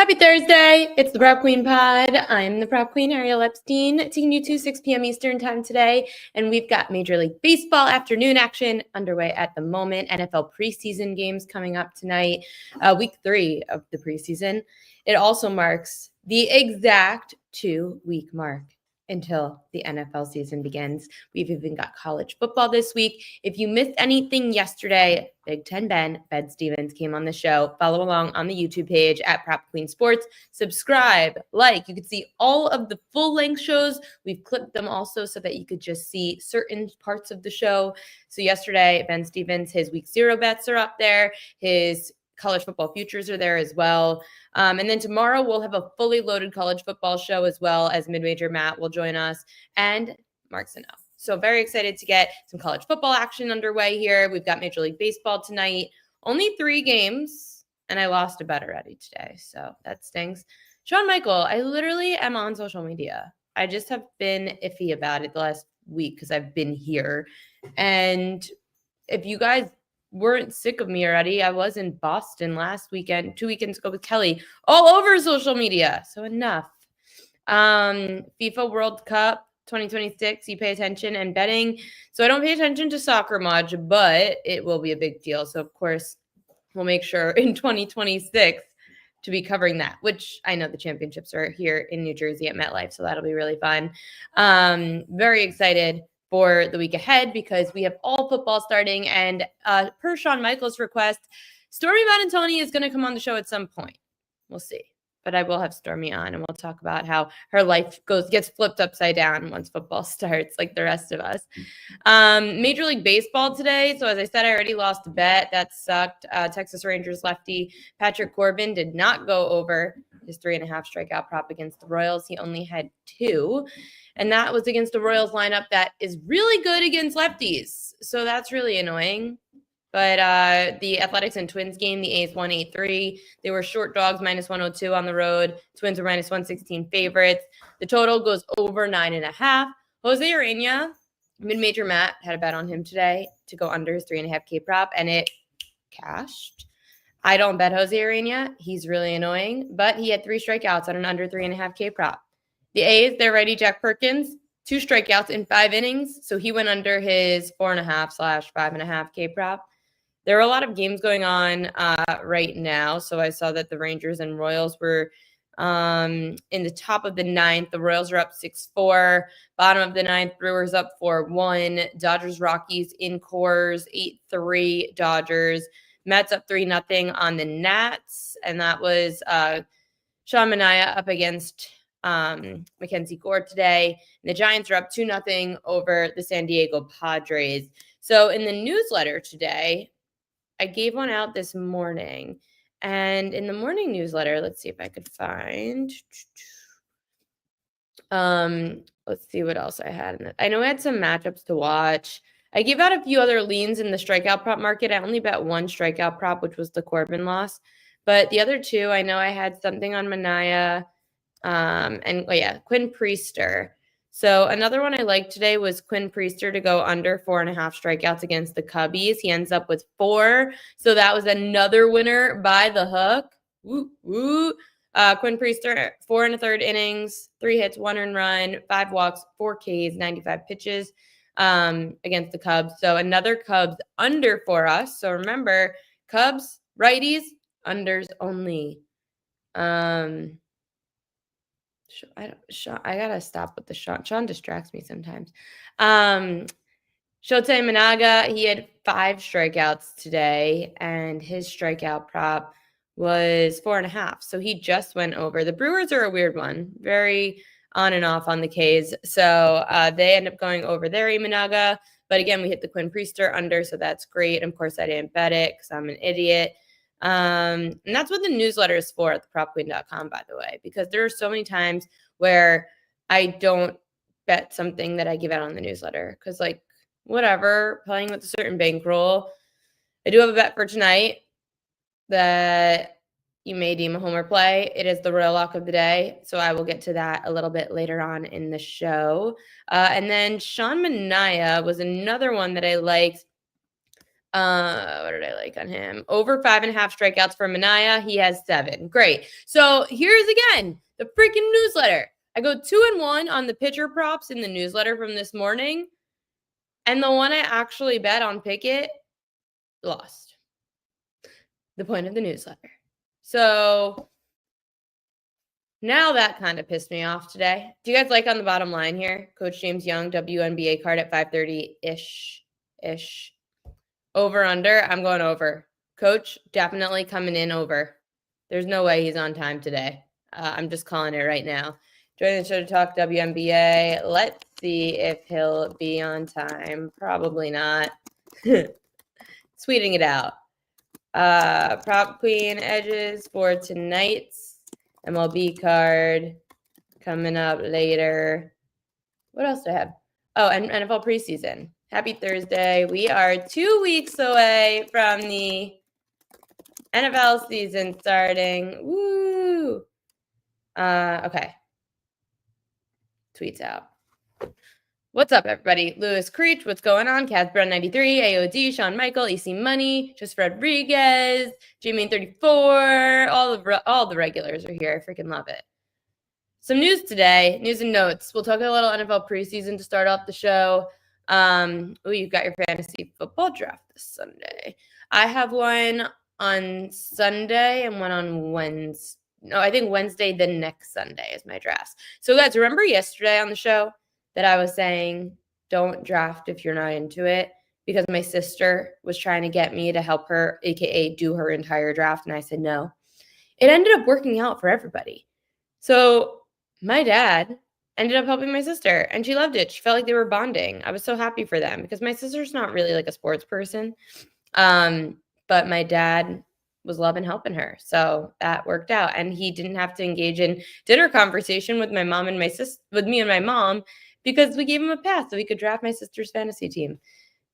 Happy Thursday. It's the Prop Queen Pod. I'm the Prop Queen, Ariel Epstein, taking you to 6 p.m. Eastern time today. And we've got Major League Baseball afternoon action underway at the moment. NFL preseason games coming up tonight, week 3 of the preseason. It also marks the exact 2-week mark until the NFL season begins. We've even got college football this week. If you missed anything yesterday, Big Ten Ben Stevens came on the show. Follow along on the YouTube page at Prop Queen Sports. Subscribe, like. You can see all of the full-length shows. We've clipped them also so that you could just see certain parts of the show. So yesterday, Ben Stevens, his week 0 bets are up there. His college football futures are there as well. And then tomorrow we'll have a fully loaded college football show, as well as Mid-Major Matt will join us and Mark Sano. So very excited to get some college football action underway here. We've got Major League Baseball tonight. Only 3 games, and I lost a bet already today, so that stinks. Shawn Michael, I literally am on social media. I just have been iffy about it the last week because I've been here. And if you guys weren't sick of me already, I was in Boston last weekend, 2 weekends ago with Kelly, all over social media. So enough. FIFA World Cup 2026, you pay attention, and betting. So I don't pay attention to soccer much, but it will be a big deal. So of course, we'll make sure in 2026 to be covering that, which I know the championships are here in New Jersey at MetLife. So that'll be really fun. Very excited for the week ahead because we have all football starting. And per Shawn Michaels' request, Stormy Buonantony is going to come on the show at some point. We'll see. But I will have Stormy on, and we'll talk about how her life gets flipped upside down once football starts, like the rest of us. Major League Baseball today. So as I said, I already lost a bet. That sucked. Texas Rangers lefty Patrick Corbin did not go over his 3.5 strikeout prop against the Royals. He only had 2. And that was against the Royals lineup that is really good against lefties. So that's really annoying. But the Athletics and Twins game, the A's won 8-3. They were short dogs, -102 on the road. Twins were -116 favorites. The total goes over 9.5. Jose Urena, Mid-Major Matt had a bet on him today to go under his 3.5K prop, and it cashed. I don't bet Jose Urena. He's really annoying, but he had 3 strikeouts on an under 3.5K prop. The A's, their righty Jack Perkins, 2 strikeouts in 5 innings, so he went under his 4.5/5.5K prop. There are a lot of games going on right now, so I saw that the Rangers and Royals were in the top of the 9th. The Royals are up 6-4. Bottom of the 9th, Brewers up 4-1. Dodgers Rockies in Coors 8-3 Dodgers. Mets up 3-0 on the Nats, and that was Sean Manaea up against Mackenzie Gore today. And the Giants are up 2-0 over the San Diego Padres. So in the newsletter today, I gave one out this morning. And in the morning newsletter, let's see if I could find. Let's see what else I had in it. I know I had some matchups to watch. I gave out a few other leans in the strikeout prop market. I only bet 1 strikeout prop, which was the Corbin loss. But the other 2, I know I had something on Manaea. Quinn Priester. So another one I liked today was Quinn Priester to go under 4.5 strikeouts against the Cubbies. He ends up with 4. So that was another winner by the hook. Woo, woo. Quinn Priester, 4 1/3 innings, 3 hits, 1 earned run, 5 walks, 4 Ks, 95 pitches against the Cubs. So another Cubs under for us. So remember, Cubs, righties, unders only. I gotta stop with the Sean. Sean distracts me sometimes. Shota Imanaga, he had 5 strikeouts today, and his strikeout prop was 4.5. So he just went over. The Brewers are a weird one, very on and off on the Ks. So they end up going over their Imanaga. But again, we hit the Quinn Priester under, so that's great. And of course, I didn't bet it because I'm an idiot. And that's what the newsletter is for at thepropqueen.com, by the way, because there are so many times where I don't bet something that I give out on the newsletter because, like, whatever, playing with a certain bankroll. I do have a bet for tonight that you may deem a homer play. It is the royal lock of the day, so I will get to that a little bit later on in the show. And then Sean Manaea was another one that I liked. What did I like on him? Over 5.5 strikeouts for Minaya. He has 7. Great. So here's again the freaking newsletter. I go 2-1 on the pitcher props in the newsletter from this morning. And the one I actually bet on Pickett lost. The point of the newsletter. So now that kind of pissed me off today. Do you guys like on the bottom line here? Coach James Young, WNBA card at 530-ish. Over, under, I'm going over. Coach, definitely coming in over. There's no way he's on time today. I'm just calling it right now. Join the show to talk WNBA. Let's see if he'll be on time. Probably not. Tweeting it out. Prop Queen edges for tonight's MLB card coming up later. What else do I have? Oh, and NFL Preseason. Happy Thursday. We are 2 weeks away from the NFL season starting. Woo! Okay. Tweets out. What's up, everybody? Lewis Creech, what's going on? Casbrown 93, AOD, Sean Michael, EC Money, Just Rodriguez, J-Main 34, all the regulars are here. I freaking love it. Some news today, news and notes. We'll talk a little NFL preseason to start off the show. You've got your fantasy football draft this Sunday. I have one on Sunday and one on Wednesday. No, I think Wednesday, then next Sunday is my draft. So guys, remember yesterday on the show that I was saying don't draft if you're not into it, because my sister was trying to get me to help her, aka do her entire draft, and I said no. It ended up working out for everybody. So my dad ended up helping my sister, and she loved it. She felt like they were bonding. I was so happy for them because my sister's not really like a sports person, but my dad was loving helping her, so that worked out. And he didn't have to engage in dinner conversation with my mom and my sister, with me and my mom, because we gave him a pass so he could draft my sister's fantasy team.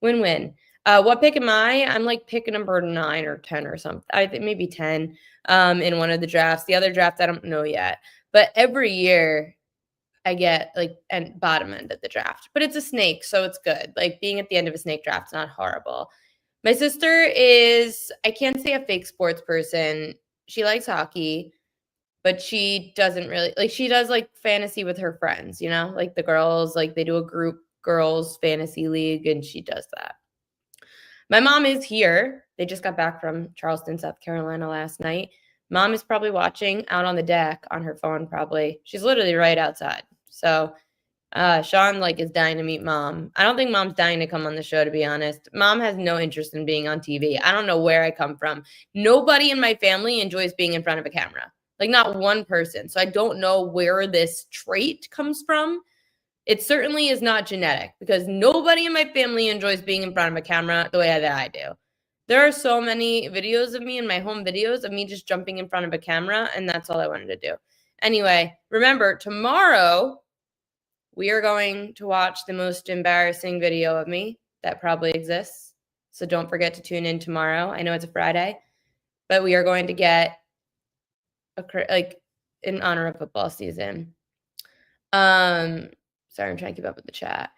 Win-win. What pick am I? I'm like pick number 9 or 10 or something. I think maybe 10 in one of the drafts. The other draft I don't know yet. But every year I get like and bottom end of the draft. But it's a snake, so it's good. Like being at the end of a snake draft is not horrible. My sister is, I can't say a fake sports person. She likes hockey, but she doesn't really, like she does like fantasy with her friends, you know? Like the girls, like they do a group girls fantasy league, and she does that. My mom is here. They just got back from Charleston, South Carolina last night. Mom is probably watching out on the deck on her phone, probably. She's literally right outside. So Sean like is dying to meet mom. I don't think mom's dying to come on the show, to be honest. Mom has no interest in being on TV. I don't know where I come from. Nobody in my family enjoys being in front of a camera. Like not one person. So I don't know where this trait comes from. It certainly is not genetic, because nobody in my family enjoys being in front of a camera the way that I do. There are so many videos of me in my home videos of me just jumping in front of a camera, and that's all I wanted to do. Anyway, remember, tomorrow we are going to watch the most embarrassing video of me that probably exists. So don't forget to tune in tomorrow. I know it's a Friday, but we are going to get in honor of football season. Sorry, I'm trying to keep up with the chat.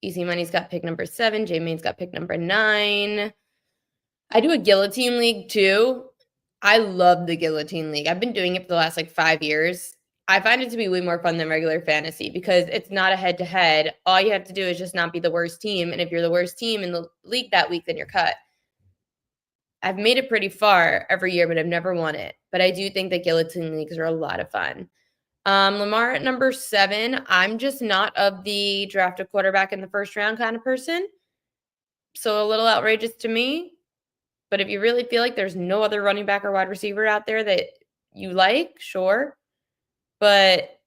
Easy Money's got pick number 7. J-Main's got pick number 9. I do a guillotine league too. I love the guillotine league. I've been doing it for the last 5 years. I find it to be way more fun than regular fantasy because it's not a head-to-head. All you have to do is just not be the worst team. And if you're the worst team in the league that week, then you're cut. I've made it pretty far every year, but I've never won it. But I do think that guillotine leagues are a lot of fun. Lamar at number 7. I'm just not of the draft a quarterback in the first round kind of person. So a little outrageous to me. But if you really feel like there's no other running back or wide receiver out there that you like, sure. But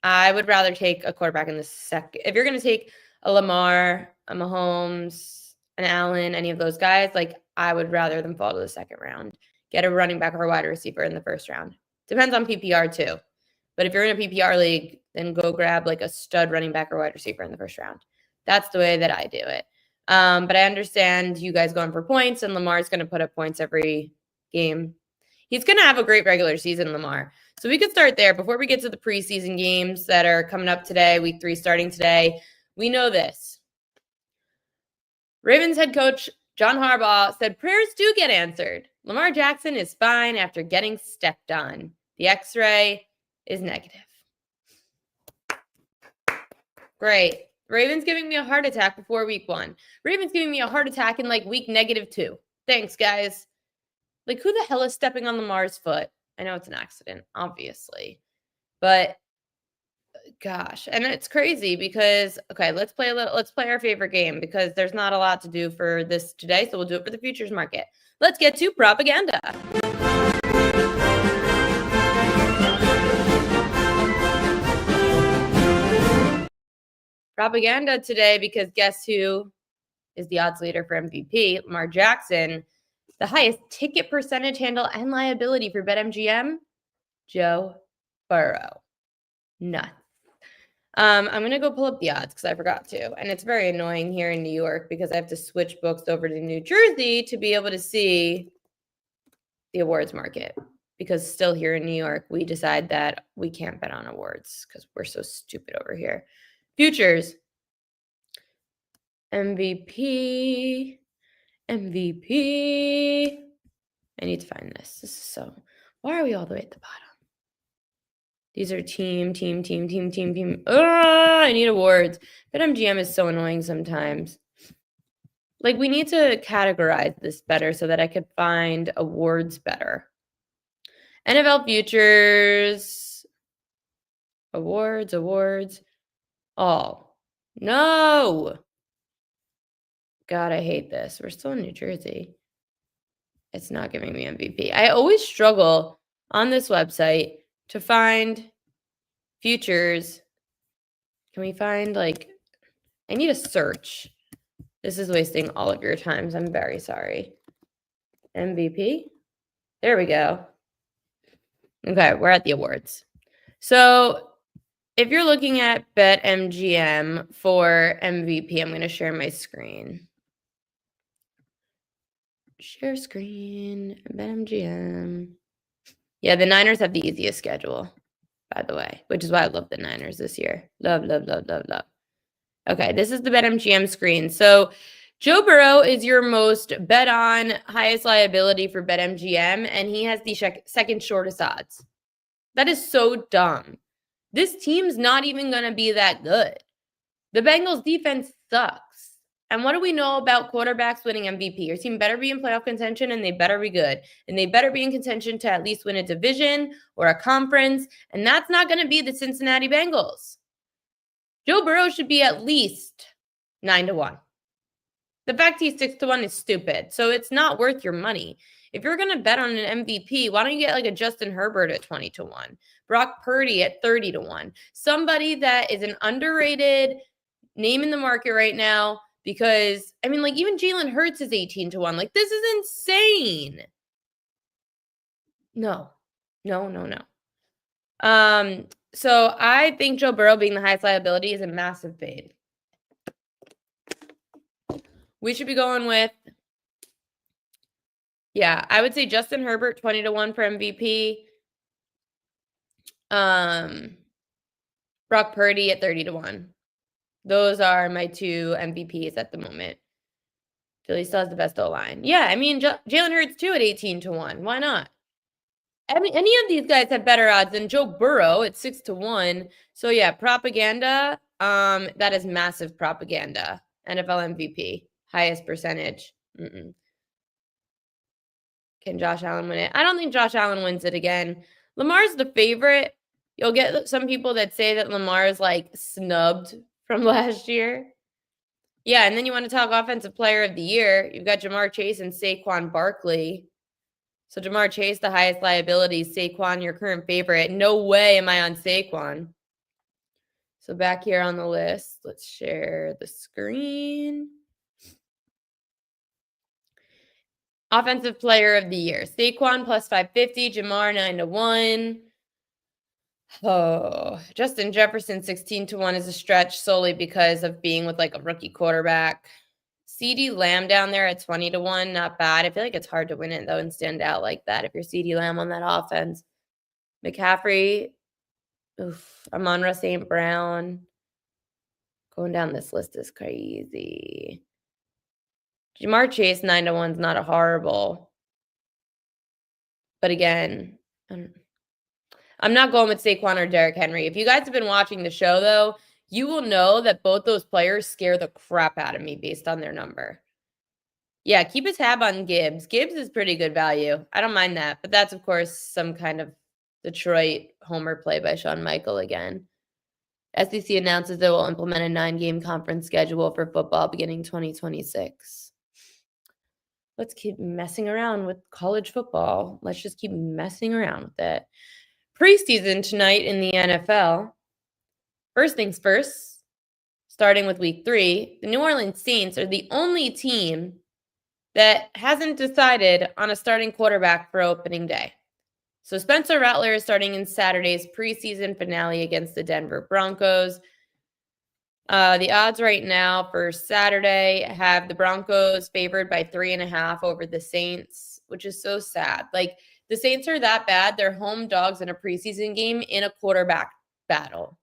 I would rather take a quarterback in the second. If you're going to take a Lamar, a Mahomes, an Allen, any of those guys, I would rather them fall to the second round. Get a running back or a wide receiver in the first round. Depends on PPR too. But if you're in a PPR league, then go grab a stud running back or wide receiver in the first round. That's the way that I do it. But I understand you guys going for points, and Lamar's going to put up points every game. He's going to have a great regular season, Lamar. So we could start there before we get to the preseason games that are coming up today, week 3 starting today. We know this. Ravens head coach John Harbaugh said prayers do get answered. Lamar Jackson is fine after getting stepped on. The x-ray is negative. Great. Ravens giving me a heart attack before week 1. Ravens giving me a heart attack in like week -2. Thanks, guys. Like, who the hell is stepping on Lamar's foot? I know it's an accident, obviously. But gosh, and it's crazy because okay, let's play our favorite game because there's not a lot to do for this today, so we'll do it for the futures market. Let's get to propaganda. Propaganda today because guess who is the odds leader for MVP? Lamar Jackson. The highest ticket percentage, handle, and liability for BetMGM, Joe Burrow. Nuts. I'm going to go pull up the odds because I forgot to. And it's very annoying here in New York because I have to switch books over to New Jersey to be able to see the awards market. Because still here in New York, we decide that we can't bet on awards because we're so stupid over here. Futures. MVP. I need to find this. This is so. Why are we all the way at the bottom? These are team. I need awards. BetMGM is so annoying sometimes. Like, we need to categorize this better so that I could find awards better. NFL futures. Awards. All. No. God, I hate this. We're still in New Jersey. It's not giving me MVP. I always struggle on this website to find futures. Can we find, like, I need a search. This is wasting all of your times. I'm very sorry. MVP. There we go. Okay, we're at the awards. So if you're looking at BetMGM for MVP, I'm going to share my screen. Share screen, BetMGM. Yeah, the Niners have the easiest schedule, by the way, which is why I love the Niners this year. Love. Okay, this is the BetMGM screen. So Joe Burrow is your most bet on, highest liability for BetMGM, and he has the second shortest odds. That is so dumb. This team's not even going to be that good. The Bengals defense sucks. And what do we know about quarterbacks winning MVP? Your team better be in playoff contention, and they better be good. And they better be in contention to at least win a division or a conference. And that's not going to be the Cincinnati Bengals. Joe Burrow should be at least 9-1. The fact he's 6-1 is stupid. So it's not worth your money. If you're going to bet on an MVP, why don't you get like a Justin Herbert at 20-1? Brock Purdy at 30-1. Somebody that is an underrated name in the market right now. Because, I mean, like, even Jalen Hurts is 18-1. Like, this is insane. No. So I think Joe Burrow being the highest liability is a massive fade. We should be going with, yeah, I would say Justin Herbert, 20-1 for MVP. Brock Purdy at 30-1. Those are my two MVPs at the moment. Philly still has the best O-line. Yeah, I mean, Jalen Hurts too at 18-1. Why not? I mean, any of these guys have better odds than Joe Burrow at 6-1. So yeah, propaganda. That is massive propaganda. NFL MVP, highest percentage. Can Josh Allen win it? I don't think Josh Allen wins it again. Lamar's the favorite. You'll get some people that say that Lamar is like snubbed from last year. Yeah, and then you want to talk offensive player of the year. You've got Jamar Chase and Saquon Barkley. So Jamar Chase, the highest liability. Saquon, your current favorite. No way am I on Saquon. So back here on the list, let's share the screen. Offensive player of the year. Saquon plus 550. Jamar 9-1. Oh, Justin Jefferson 16-1 is a stretch solely because of being with like a rookie quarterback. CeeDee Lamb down there at 20-1, not bad. I feel like it's hard to win it though and stand out like that if you're CeeDee Lamb on that offense. McCaffrey, Amon-Ra St. Brown. Going down this list is crazy. Jamar Chase 9-1 is not a horrible. But again, I'm not going with Saquon or Derrick Henry. If you guys have been watching the show, though, you will know that both those players scare the crap out of me based on their number. Yeah, keep a tab on Gibbs. Gibbs is pretty good value. I don't mind that. But that's, of course, some kind of Detroit homer play by Shawn Michael again. SEC announces it will implement a 9-game conference schedule for football beginning 2026. Let's keep messing around with college football. Let's just keep messing around with it. Preseason tonight in the NFL. First things first, starting with week 3, the New Orleans Saints are the only team that hasn't decided on a starting quarterback for opening day. So Spencer Rattler is starting in Saturday's preseason finale against the Denver Broncos. The odds right now for Saturday have the Broncos favored by 3.5 over the Saints, which is so sad. Like, the Saints are that bad. They're home dogs in a preseason game in a quarterback battle.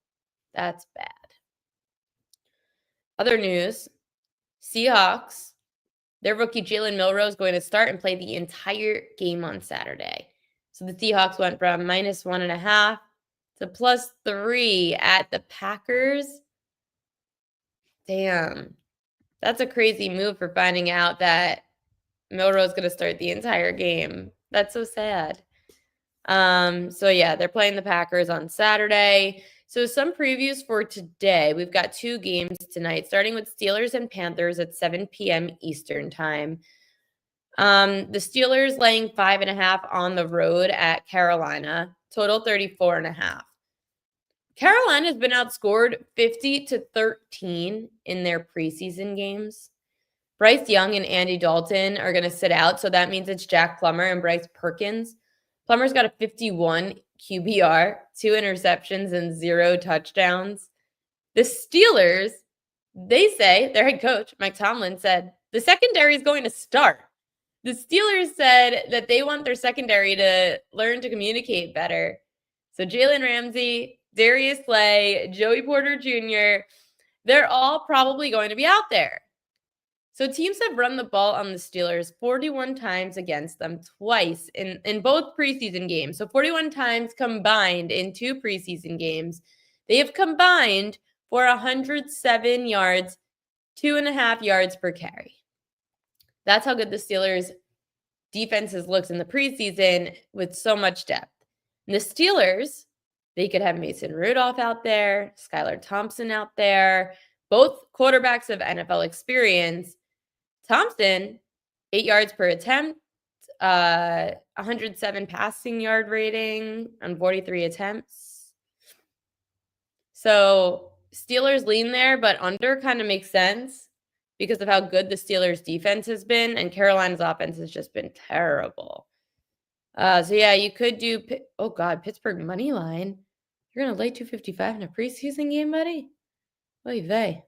That's bad. Other news, Seahawks, their rookie Jalen Milroe is going to start and play the entire game on Saturday. So the Seahawks went from -1.5 to +3 at the Packers. Damn. That's a crazy move for finding out that Milroe is going to start the entire game. That's so sad. So yeah, they're playing the Packers on Saturday. So some previews for today. We've got 2 games tonight, starting with Steelers and Panthers at 7 p.m. Eastern time. The Steelers laying 5.5 on the road at Carolina, total 34.5. Carolina's been outscored 50-13 in their preseason games. Bryce Young and Andy Dalton are going to sit out, so that means it's Jack Plummer and Bryce Perkins. Plummer's got a 51 QBR, 2 interceptions, and 0 touchdowns. The Steelers, they say, their head coach, Mike Tomlin, said, the secondary is going to start. The Steelers said that they want their secondary to learn to communicate better. So Jalen Ramsey, Darius Slay, Joey Porter Jr., they're all probably going to be out there. So teams have run the ball on the Steelers 41 times against them, twice in both preseason games. So 41 times combined in 2 preseason games. They have combined for 107 yards, 2.5 yards per carry. That's how good the Steelers' defense has looked in the preseason with so much depth. And the Steelers, they could have Mason Rudolph out there, Skylar Thompson out there, both quarterbacks of NFL experience. Thompson, 8 yards per attempt, 107 passing yard rating on 43 attempts. So Steelers lean there, but under kind of makes sense because of how good the Steelers' defense has been, and Carolina's offense has just been terrible. So yeah, you could do, Pittsburgh money line. You're going to lay 255 in a preseason game, buddy? Oy vey.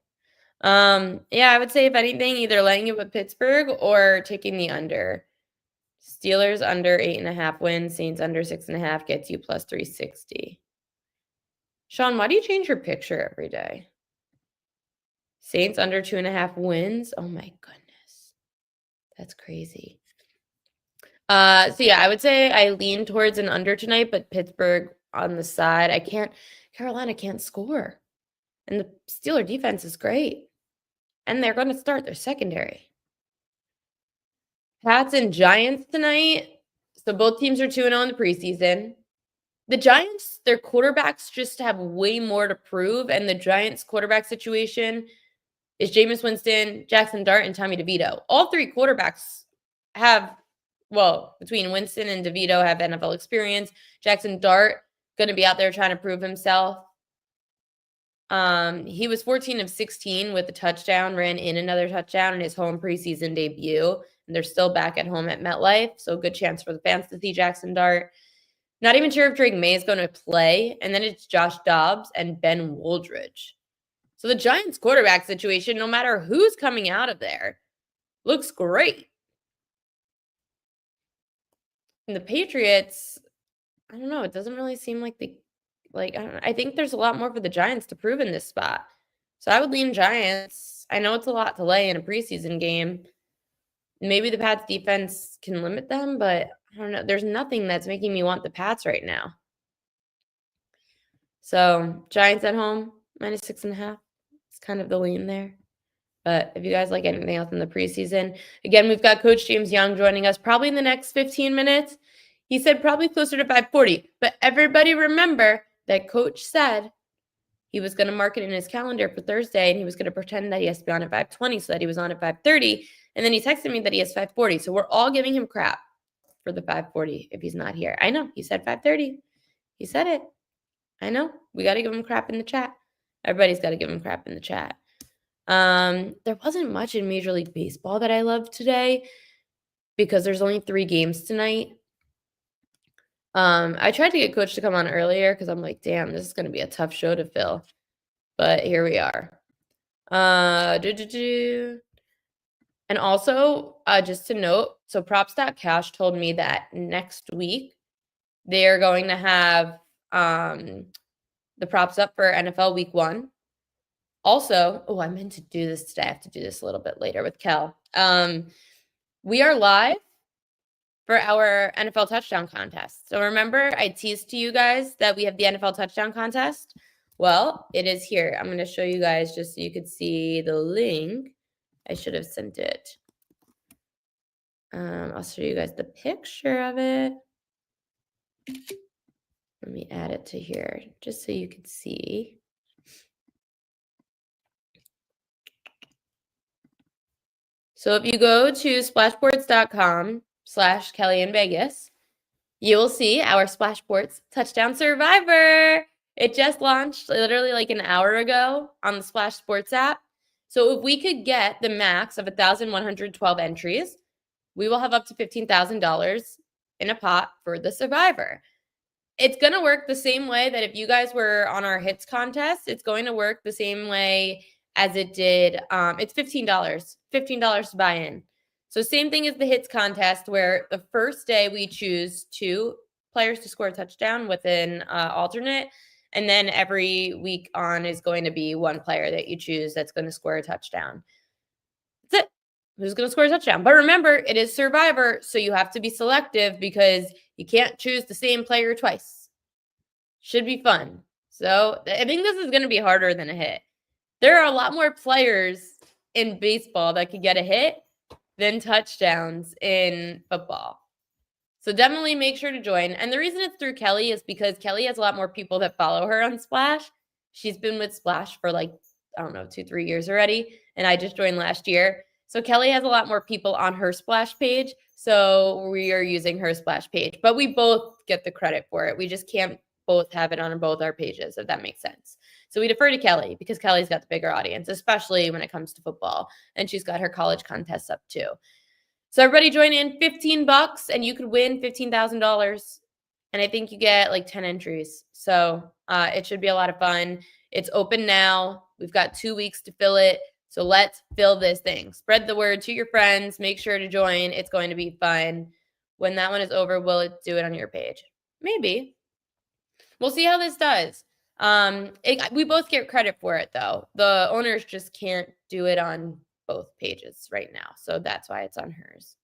Yeah, I would say if anything, either laying it with Pittsburgh or taking the under. Steelers under 8.5 wins, Saints under 6.5 gets you plus 360. Sean, why do you change your picture every day? Saints under 2.5 wins? Oh my goodness. That's crazy. So yeah, I would say I lean towards an under tonight, but Pittsburgh on the side. Carolina can't score. And the Steeler defense is great. And they're going to start their secondary. Pats and Giants tonight. So both teams are 2-0 in the preseason. The Giants, their quarterbacks just have way more to prove. And the Giants quarterback situation is Jameis Winston, Jackson Dart, and Tommy DeVito. All 3 quarterbacks have, between Winston and DeVito have NFL experience. Jackson Dart going to be out there trying to prove himself. He was 14 of 16 with a touchdown, ran in another touchdown in his home preseason debut, and they're still back at home at MetLife, so good chance for the fans to see Jackson Dart. Not even sure if Drake May is going to play, and then it's Josh Dobbs and Ben Woldridge. So the Giants quarterback situation, no matter who's coming out of there, looks great. And the Patriots, I don't know, it doesn't really seem like I don't know. I think there's a lot more for the Giants to prove in this spot. So I would lean Giants. I know it's a lot to lay in a preseason game, Maybe the Pats defense can limit them, but I don't know. There's nothing that's making me want the Pats right now. So Giants at home, -6.5. It's kind of the lean there. But if you guys like anything else in the preseason, again, we've got Coach James Young joining us probably in the next 15 minutes. He said probably closer to 5:40. But everybody remember that Coach said he was going to mark it in his calendar for Thursday, and he was going to pretend that he has to be on at 5:20 so that he was on at 5:30. And then he texted me that he has 5:40. So we're all giving him crap for the 5:40 if he's not here. I know. He said 5:30. He said it. I know. We got to give him crap in the chat. Everybody's got to give him crap in the chat. There wasn't much in Major League Baseball that I loved today because there's only 3 games tonight. I tried to get Coach to come on earlier because I'm like, damn, this is going to be a tough show to fill. But here we are. And also, just to note, so Props.cash told me that next week they are going to have the props up for NFL Week 1. Also, I meant to do this today. I have to do this a little bit later with Kel. We are live for our NFL touchdown contest. So remember, I teased to you guys that we have the NFL touchdown contest. Well, it is here. I'm going to show you guys just so you could see the link. I should have sent it. I'll show you guys the picture of it. Let me add it to here just so you could see. So if you go to splashboards.com/KellyInVegas, you will see our Splashboards Touchdown Survivor. It just launched literally like an hour ago on the Splash Sports app. So if we could get the max of 1,112 entries, we will have up to $15,000 in a pot for the Survivor. It's going to work the same way that if you guys were on our hits contest, it's going to work the same way as it did. It's $15 to buy in. So same thing as the hits contest, where the first day we choose 2 players to score a touchdown with an alternate. And then every week on is going to be 1 player that you choose that's going to score a touchdown. That's it. Who's going to score a touchdown? But remember, it is Survivor, so you have to be selective because you can't choose the same player twice. Should be fun. So I think this is going to be harder than a hit. There are a lot more players in baseball that could get a hit than touchdowns in football. So definitely make sure to join. And the reason it's through Kelly is because Kelly has a lot more people that follow her on Splash. She's been with Splash for 2-3 years already. And I just joined last year. So Kelly has a lot more people on her Splash page. So we are using her Splash page. But we both get the credit for it. We just can't both have it on both our pages, if that makes sense. So we defer to Kelly because Kelly's got the bigger audience, especially when it comes to football. And she's got her college contests up too. So everybody join in, $15, and you could win $15,000. And I think you get 10 entries. So it should be a lot of fun. It's open now. We've got 2 weeks to fill it. So let's fill this thing. Spread the word to your friends. Make sure to join. It's going to be fun. When that one is over, will it do it on your page? Maybe. We'll see how this does. We both get credit for it, though. The owners just can't do it on both pages right now. So that's why it's on hers.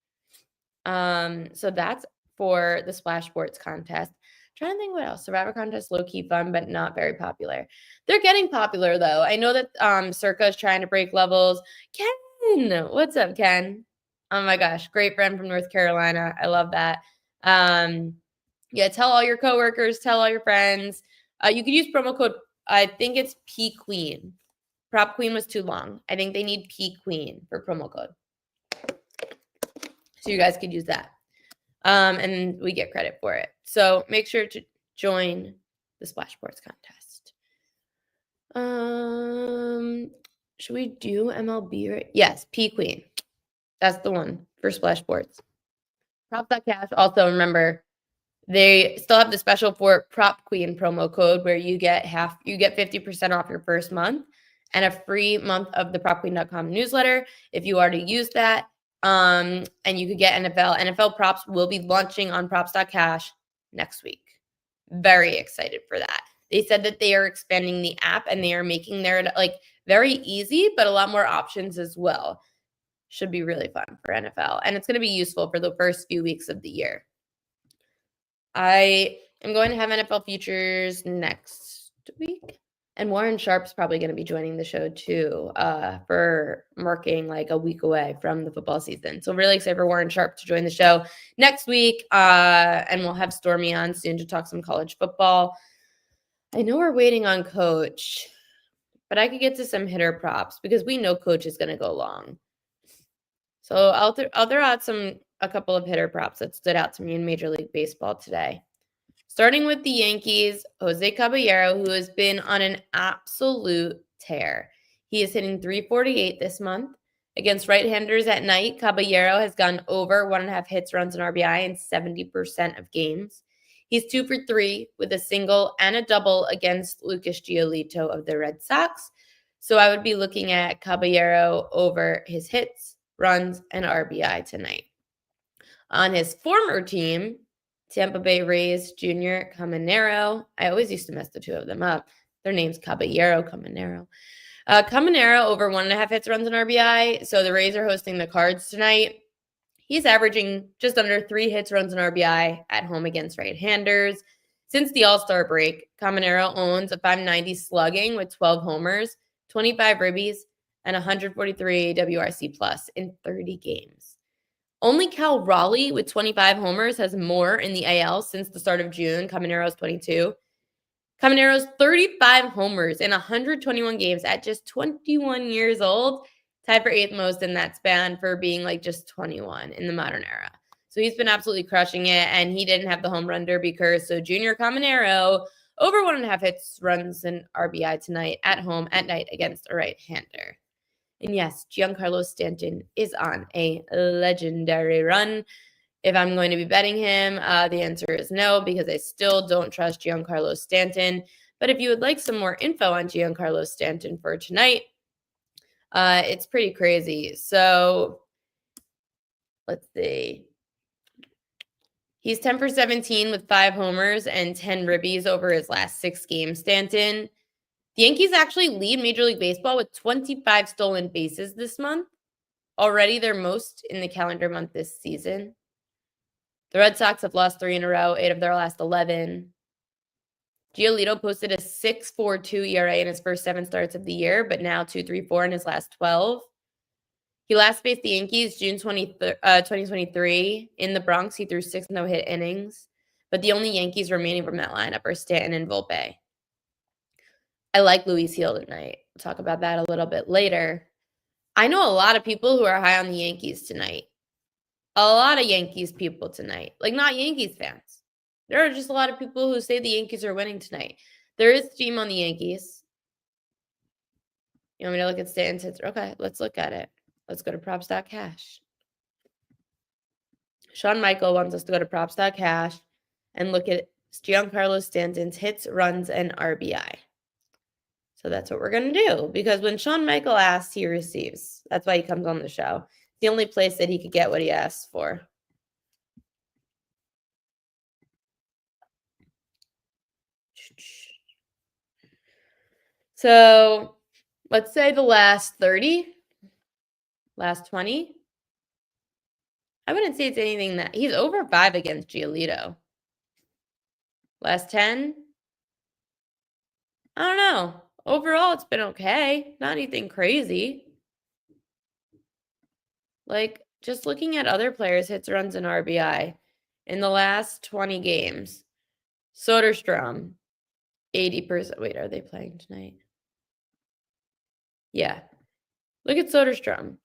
So that's for the Splash Sports contest. Trying to think what else. Survivor contest, low-key fun, but not very popular. They're getting popular, though. I know that Circa is trying to break levels. Ken! What's up, Ken? Oh, my gosh. Great friend from North Carolina. I love that. Yeah, tell all your coworkers. Tell all your friends. You could use promo code, I think it's PQueen. Prop Queen was too long. I think they need PQueen for promo code. So you guys could use that. And we get credit for it. So make sure to join the Splash Sports contest. Should we do MLB? Right? Yes, PQueen. That's the one for Splash Sports. Prop.cash. Also, remember, they still have the special for Prop Queen promo code where you get 50% off your first month and a free month of the propqueen.com newsletter if you already use that. And you could get NFL props will be launching on props.cash next week. Very excited for that. They said that they are expanding the app and they are making their very easy, but a lot more options as well. Should be really fun for NFL, and it's going to be useful for the first few weeks of the year. I am going to have NFL Futures next week. And Warren Sharp's probably going to be joining the show too, for marking like a week away from the football season. So really excited for Warren Sharp to join the show next week. And we'll have Stormy on soon to talk some college football. I know we're waiting on Coach, but I could get to some hitter props because we know Coach is going to go long. So I'll throw out a couple of hitter props that stood out to me in Major League Baseball today. Starting with the Yankees, Jose Caballero, who has been on an absolute tear. He is hitting .348 this month. Against right-handers at night, Caballero has gone over 1.5 hits, runs, and RBI in 70% of games. He's 2 for 3 with a single and a double against Lucas Giolito of the Red Sox. So I would be looking at Caballero over his hits, runs, and RBI tonight. On his former team, Tampa Bay Rays Jr. Caminero. I always used to mess the two of them up. Their name's Caballero, Caminero. Caminero over 1.5 hits, runs, and RBI. So the Rays are hosting the Cards tonight. He's averaging just under 3 hits, runs, and RBI at home against right-handers. Since the All-Star break, Caminero owns a .590 slugging with 12 homers, 25 ribbies, and 143 WRC plus in 30 games. Only Cal Raleigh with 25 homers has more in the AL since the start of June. Caminero's 22. Caminero's 35 homers in 121 games at just 21 years old, tied for 8th most in that span for being like just 21 in the modern era. So he's been absolutely crushing it, and he didn't have the home run derby curse. So Junior Caminero over 1.5 hits, runs, and RBI tonight at home at night against a right-hander. And yes, Giancarlo Stanton is on a legendary run. If I'm going to be betting him, the answer is no, because I still don't trust Giancarlo Stanton. But if you would like some more info on Giancarlo Stanton for tonight, it's pretty crazy. So let's see. He's 10 for 17 with 5 homers and 10 ribbies over his last 6 games, Stanton. The Yankees actually lead Major League Baseball with 25 stolen bases this month, already their most in the calendar month this season. The Red Sox have lost 3 in a row, 8 of their last 11. Giolito posted a 6.42 ERA in his first 7 starts of the year, but now 2.34 in his last 12. He last faced the Yankees June 2023 in the Bronx. He threw 6 no-hit innings, but the only Yankees remaining from that lineup are Stanton and Volpe. I like Luis Gil tonight. We'll talk about that a little bit later. I know a lot of people who are high on the Yankees tonight. A lot of Yankees people tonight. Like, not Yankees fans. There are just a lot of people who say the Yankees are winning tonight. There is steam on the Yankees. You want me to look at Stanton's hits? Okay, let's look at it. Let's go to props.cash. Sean Michael wants us to go to props.cash and look at Giancarlo Stanton's hits, runs, and RBI. So that's what we're going to do, because when Sean Michael asks, he receives. That's why he comes on the show. It's the only place that he could get what he asks for. So let's say the last 30, last 20. I wouldn't say it's anything that he's over 5 against Giolito. Last 10. I don't know. Overall, it's been okay. Not anything crazy. Like, just looking at other players' hits, runs, and RBI in the last 20 games. Soderstrom, 80%. Wait, are they playing tonight? Yeah. Look at Soderstrom.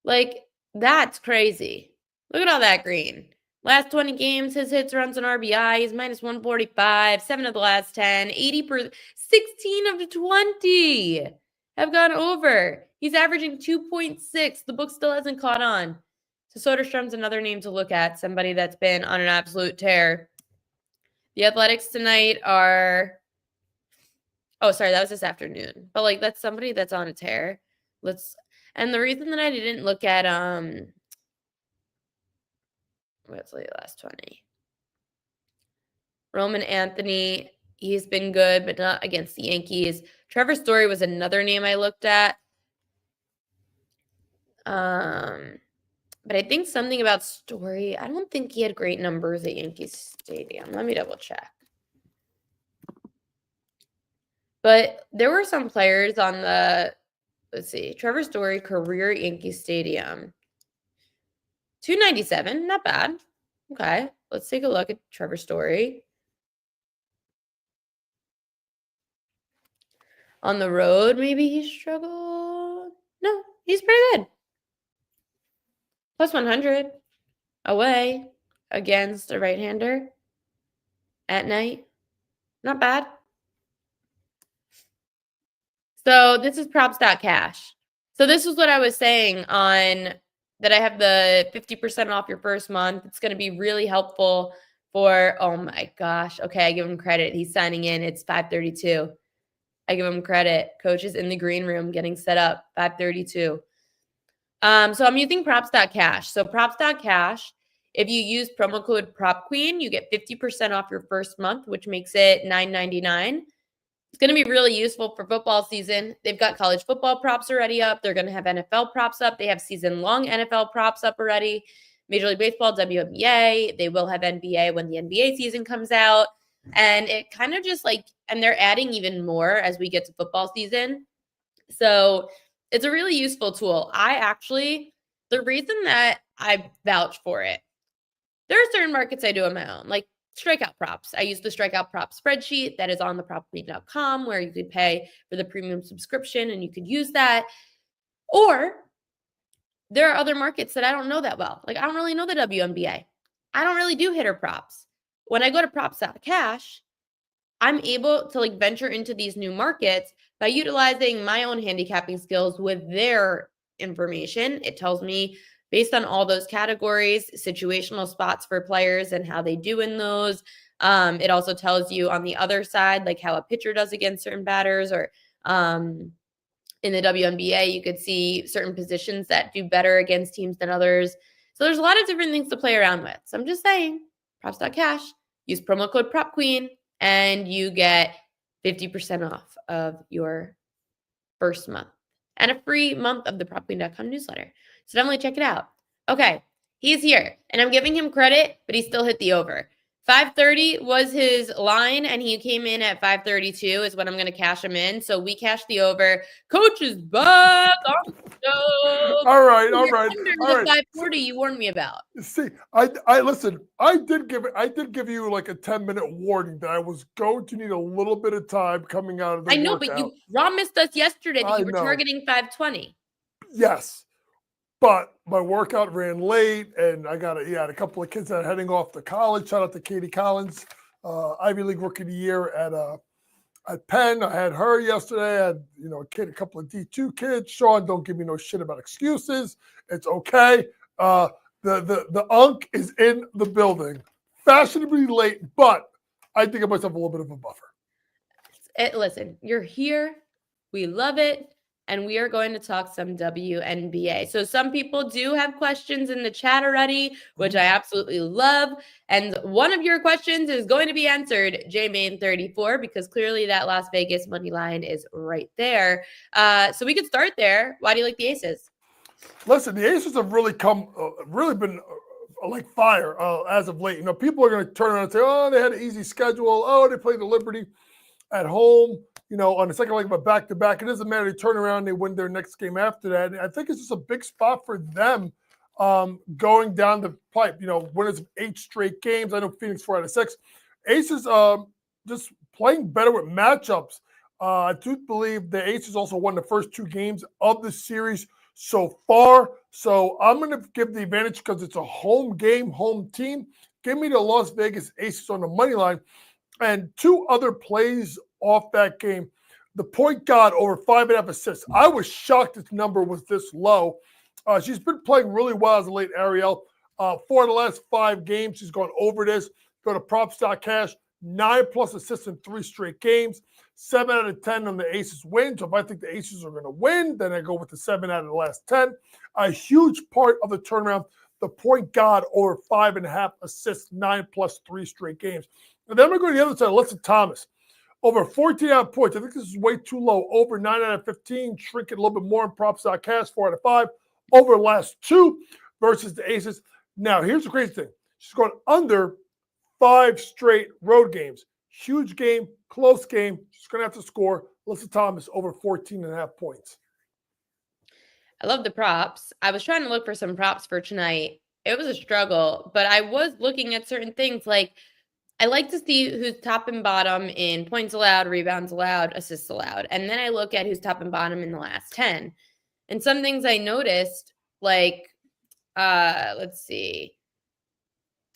Like, that's crazy. Look at all that green. Last 20 games, his hits, runs, and RBI is minus 145, 7 of the last 10, 80%, 16 of the 20 have gone over. He's averaging 2.6. The book still hasn't caught on. So Soderstrom's another name to look at, somebody that's been on an absolute tear. The Athletics tonight are... Oh, sorry, that was this afternoon. But, like, that's somebody that's on a tear. And the reason that I didn't look at... Let's look at the last 20. Roman Anthony, he's been good, but not against the Yankees. Trevor Story was another name I looked at. But I think something about Story. I don't think he had great numbers at Yankee Stadium. Let me double check. But there were some players on the, let's see, Trevor Story career at Yankee Stadium. 297, not bad. Okay, let's take a look at Trevor Story. On the road, maybe he struggled. No, he's pretty good. Plus 100 away against a right-hander at night. Not bad. So this is props.cash. So this is what I was saying on that I have the 50% off your first month. It's going to be really helpful for, oh my gosh. Okay, I give him credit. He's signing in. It's 5:32. I give him credit. Coach is in the green room getting set up. 5:32. So I'm using props.cash. So props.cash, if you use promo code PropQueen, you get 50% off your first month, which makes it $9.99. It's going to be really useful for football season. They've got college football props already up. They're going to have NFL props up. They have season-long NFL props up already. Major League Baseball, WNBA. They will have NBA when the NBA season comes out. And it kind of just and they're adding even more as we get to football season. So it's a really useful tool. The reason that I vouch for it, there are certain markets I do on my own, like strikeout props. I use the strikeout prop spreadsheet that is on the propqueen.com where you could pay for the premium subscription and you could use that. Or there are other markets that I don't know that well. Like I don't really know the WNBA. I don't really do hitter props. When I go to props.cash, I'm able to venture into these new markets by utilizing my own handicapping skills with their information. It tells me based on all those categories, situational spots for players and how they do in those. It also tells you on the other side, like how a pitcher does against certain batters, or in the WNBA, you could see certain positions that do better against teams than others. So there's a lot of different things to play around with. So I'm just saying, props.cash, use promo code PropQueen, and you get 50% off of your first month and a free month of the propqueen.com newsletter. So definitely check it out. Okay, he's here, and I'm giving him credit, but he still hit the over. 5:30 was his line, and he came in at 5:32 is when I'm going to cash him in. So we cashed the over. Coach is back on the show. All right. The 5:40 you warned me about. See, I listen. I did give you like a 10-minute warning that I was going to need a little bit of time coming out of the I know, workout. but you promised us yesterday that you were targeting 5:20. Yes. But my workout ran late, and I had a couple of kids that are heading off to college. Shout out to Katie Collins, Ivy League Rookie of the Year at Penn. I had her yesterday. I had a couple of D2 kids. Sean, don't give me no shit about excuses. It's okay. The unk is in the building, fashionably late, but I think of myself a little bit of a buffer. Listen, you're here. We love it. And we are going to talk some WNBA. So some people do have questions in the chat already, which I absolutely love. And one of your questions is going to be answered, JMain34, because clearly that Las Vegas money line is right there. So we could start there. Why do you like the Aces? Listen, the Aces have really been like fire as of late. People are going to turn around and say, oh, they had an easy schedule. Oh, they played the Liberty at home. On the second leg of a back-to-back, it doesn't matter. They turn around, they win their next game after that. And I think it's just a big spot for them going down the pipe. Winners of 8 straight games. I know Phoenix 4 out of 6. Aces just playing better with matchups. I do believe the Aces also won the first 2 games of the series so far. So I'm going to give the advantage because it's a home game, home team. Give me the Las Vegas Aces on the money line. And 2 other plays off that game. The point guard over 5.5 assists. I was shocked its number was this low. She's been playing really well as a late Ariel. 4 of the last 5 games, she's gone over this. Go to props.cash. 9+ assists in 3 straight games. 7 out of 10 on the Aces win. So if I think the Aces are going to win, then I go with the 7 out of the last 10. A huge part of the turnaround, the point guard over 5.5 assists, 9+ 3 straight games. And then we're going to the other side. Alyssa Thomas. Over 14 points. I think this is way too low. Over 9 out of 15. Shrink it a little bit more in props.cash. 4 out of 5. over the last 2 versus the Aces. Now, here's the crazy thing. She's gone under 5 straight road games. Huge game, close game. She's going to have to score. Alyssa Thomas over 14.5 points. I love the props. I was trying to look for some props for tonight. It was a struggle, but I was looking at certain things like I like to see who's top and bottom in points allowed, rebounds allowed, assists allowed. And then I look at who's top and bottom in the last 10. And some things I noticed, like, let's see.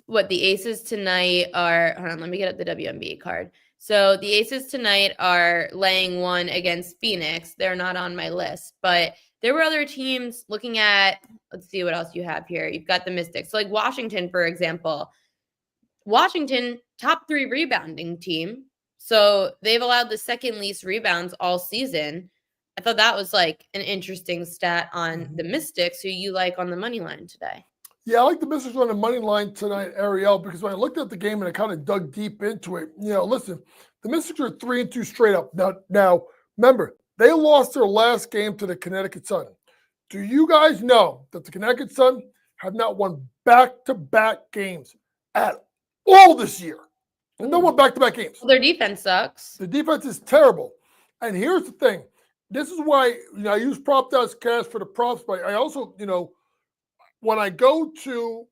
What the Aces tonight are, hold on, let me get up the WNBA card. So the Aces tonight are laying 1 against Phoenix. They're not on my list, but there were other teams looking at, let's see what else you have here. You've got the Mystics. So like Washington, for example. Washington, top 3 rebounding team. So they've allowed the second least rebounds all season. I thought that was like an interesting stat on the Mystics, who you like on the money line today. Yeah, I like the Mystics on the money line tonight, Ariel, because when I looked at the game and I kind of dug deep into it, listen, the Mystics are 3-2 straight up. Now, remember, they lost their last game to the Connecticut Sun. Do you guys know that the Connecticut Sun have not won back-to-back games at all this year? And no one back-to-back games. Well, their defense sucks. The defense is terrible. And here's the thing. This is why I use prop.cash for the props, but I also, when I go to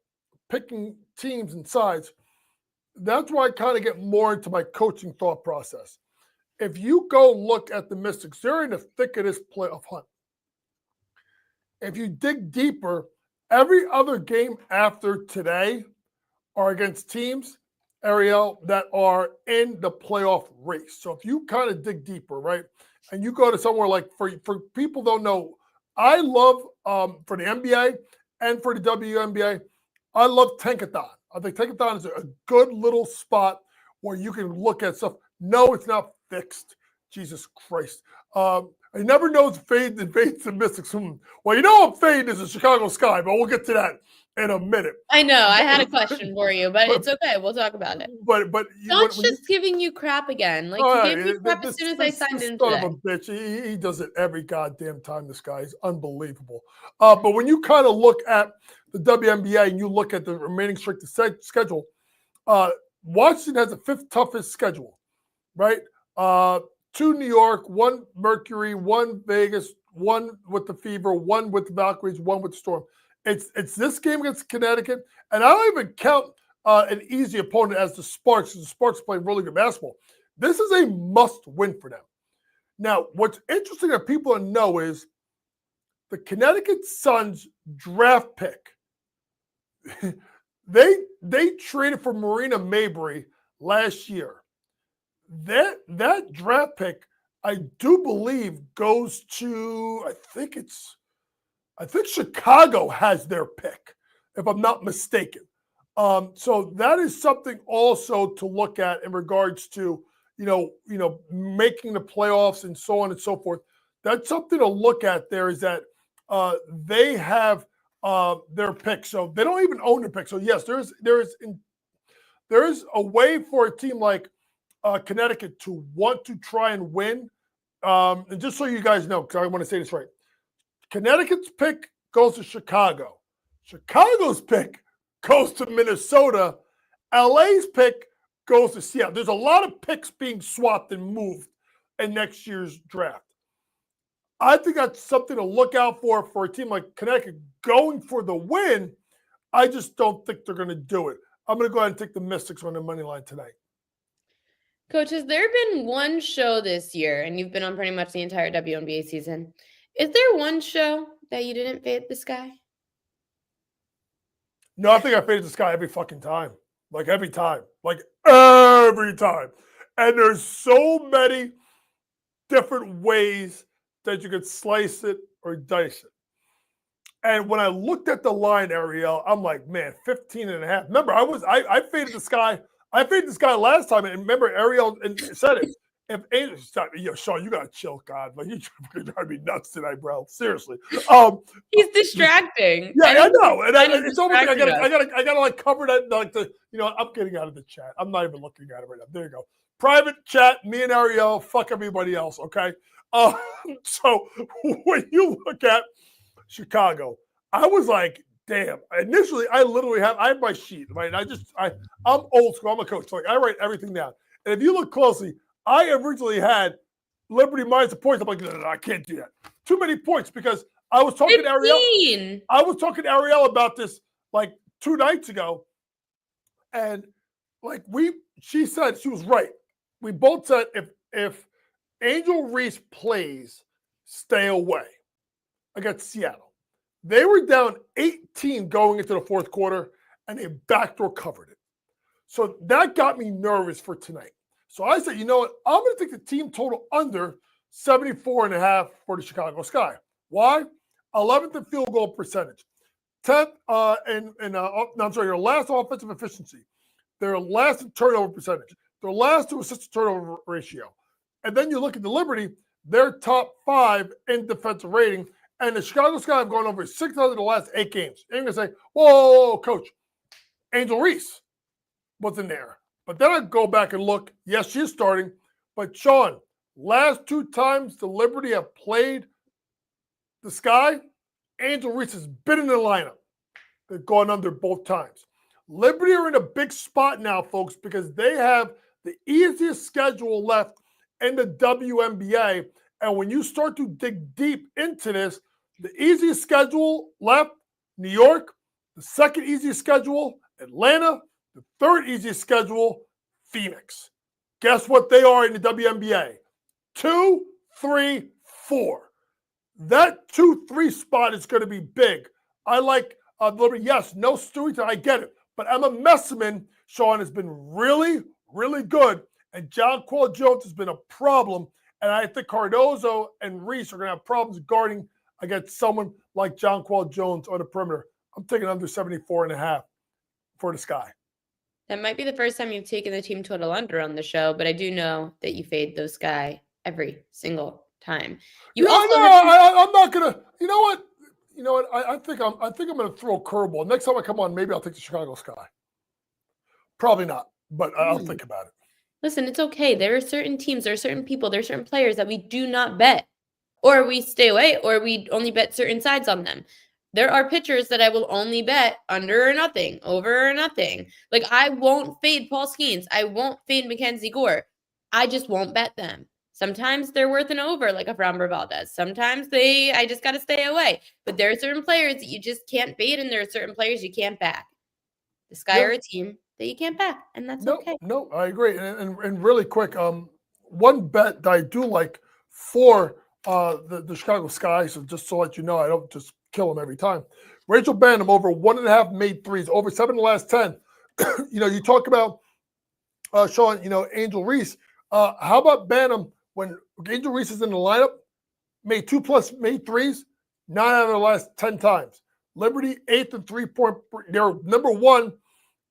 picking teams and sides, that's where I kind of get more into my coaching thought process. If you go look at the Mystics, they're in the thick of this playoff hunt. If you dig deeper, every other game after today are against teams, Ariel, that are in the playoff race. So if you kind of dig deeper, right, and you go to somewhere like, for people don't know, I love, for the NBA and for the WNBA, I love Tankathon. I think Tankathon is a good little spot where you can look at stuff. No, it's not fixed. Jesus Christ. I never know it's fade and fades and Mystics. Well, I'm fading is the Chicago Sky, but we'll get to that in a minute. I know. I had a question for you, but it's okay. We'll talk about it. But John's just giving you crap again. Like, you gave me crap as soon as I signed in today. Son of a bitch. He does it every goddamn time. This guy is unbelievable. But when you kind of look at the WNBA and you look at the remaining strength of schedule, Washington has the 5th toughest schedule, right? 2 New York, 1 Mercury, 1 Vegas, 1 with the Fever, 1 with the Valkyries, 1 with the Storm. It's this game against Connecticut, and I don't even count an easy opponent as the Sparks, because the Sparks play really good basketball. This is a must-win for them. Now, what's interesting that people don't know is the Connecticut Suns draft pick. They traded for Marina Mabrey last year. That draft pick, I do believe, goes to, I think Chicago has their pick, if I'm not mistaken. So that is something also to look at in regards to, making the playoffs and so on and so forth. That's something to look at there, is that they have their pick. So they don't even own their pick. So yes, there is a way for a team like Connecticut to want to try and win. And just so you guys know, because I want to say this right, Connecticut's pick goes to Chicago. Chicago's pick goes to Minnesota. LA's pick goes to Seattle. There's a lot of picks being swapped and moved in next year's draft. I think that's something to look out for a team like Connecticut going for the win. I just don't think they're going to do it. I'm going to go ahead and take the Mystics on the money line tonight. Coach, has there been one show this year, and you've been on pretty much the entire WNBA season, is there one show that you didn't fade the sky? No, I think I faded the sky every fucking time. Like every time. And there's so many different ways that you could slice it or dice it. And when I looked at the line, Ariel, I'm like, man, 15.5. Remember, I faded the sky. I faded the sky last time, and remember, Ariel said it. If Sean, you gotta chill, God. Like, you're driving me nuts tonight, bro. Seriously. He's distracting. Yeah, I know. And it's almost like I gotta like cover that, like I'm getting out of the chat. I'm not even looking at it right now. There you go. Private chat, me and Ariel, fuck everybody else, okay? So when you look at Chicago, I was like, damn. Initially, I have my sheet, right? I'm old school. I'm a coach. So like I write everything down. And if you look closely, I originally had Liberty minus the points. I'm like, no, I can't do that. Too many points because I was talking to Ariel. I was talking to Ariel about this like 2 nights ago. And like she said she was right. We both said if Angel Reese plays, stay away against Seattle. They were down 18 going into the fourth quarter, and they backdoor covered it. So that got me nervous for tonight. So I said, you know what? I'm going to take the team total under 74.5 for the Chicago Sky. Why? 11th in field goal percentage. 10th their last offensive efficiency. Their last in turnover percentage. Their last to assist to turnover ratio. And then you look at the Liberty, they're top 5 in defensive rating. And the Chicago Sky have gone over 600 of the last 8 games. And you're going to say, whoa, coach, Angel Reese wasn't there. But then I go back and look. Yes, she's starting. But Sean, last 2 times the Liberty have played the Sky, Angel Reese has been in the lineup. They've gone under both times. Liberty are in a big spot now, folks, because they have the easiest schedule left in the WNBA. And when you start to dig deep into this, the easiest schedule left, New York. The second easiest schedule, Atlanta. The third easiest schedule, Phoenix. Guess what they are in the WNBA? 2, 3, 4. That 2-3 spot is going to be big. I like Liberty. Yes, no Stewie, I get it. But Emma Messiman, Sean, has been really, really good. And Jonquel Jones has been a problem. And I think Cardozo and Reese are going to have problems guarding against someone like Jonquel Jones on the perimeter. I'm taking under 74.5 for the Sky. That might be the first time you've taken the team total under on the show, but I do know that you fade those Sky every single time. I'm not gonna. You know what? I think I'm gonna throw a curveball. Next time I come on, maybe I'll take the Chicago Sky. Probably not, but I'll think about it. Listen, it's okay. There are certain teams, there are certain people, there are certain players that we do not bet, or we stay away, or we only bet certain sides on them. There are pitchers that I will only bet under or nothing, over or nothing. Like, I won't fade Paul Skeens. I won't fade Mackenzie Gore. I just won't bet them. Sometimes they're worth an over, like a Framber Valdez. Sometimes I just got to stay away. But there are certain players that you just can't fade, and there are certain players you can't back. The Sky are a team that you can't back, and that's okay. No, I agree. And really quick, one bet that I do like for the Chicago Sky, so just to let you know, I don't just kill them every time. Rachel Banham over 1.5 made threes, over 7 in the last 10. You talk about Sean, Angel Reese. How about Banham when Angel Reese is in the lineup? Made 2+ made threes, 9 out of the last 10 times. Liberty 8th in 3-point. They're number 1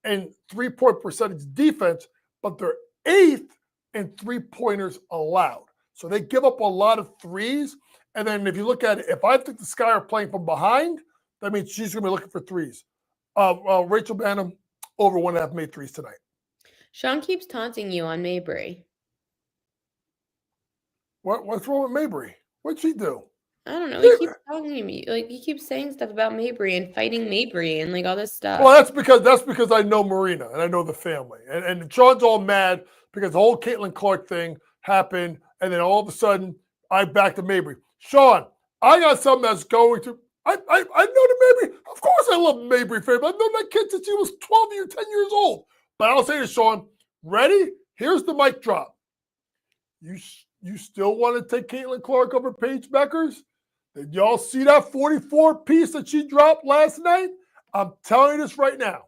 in 3-point percentage defense, but they're 8th in 3-pointers allowed. So they give up a lot of threes. And then if you look at it, if I think the Sky are playing from behind, that means she's going to be looking for threes. Rachel Banham over 1.5 made threes tonight. Sean keeps taunting you on Mabry. What's wrong with Mabry? What'd she do? I don't know. He keeps talking to me. Like, he keeps saying stuff about Mabry and fighting Mabry and like all this stuff. Well, that's because I know Marina and I know the family. And Sean's all mad because the whole Caitlin Clark thing happened, and then all of a sudden I backed to Mabry. Sean, I got something that's going to. I know the Mabry. Of course, I love Mabry family. I've known that kid since he was 12 or 10 years old. But I'll say to Sean, ready? Here's the mic drop. You still want to take Caitlin Clark over Paige Beckers? Did y'all see that 44 piece that she dropped last night? I'm telling you this right now.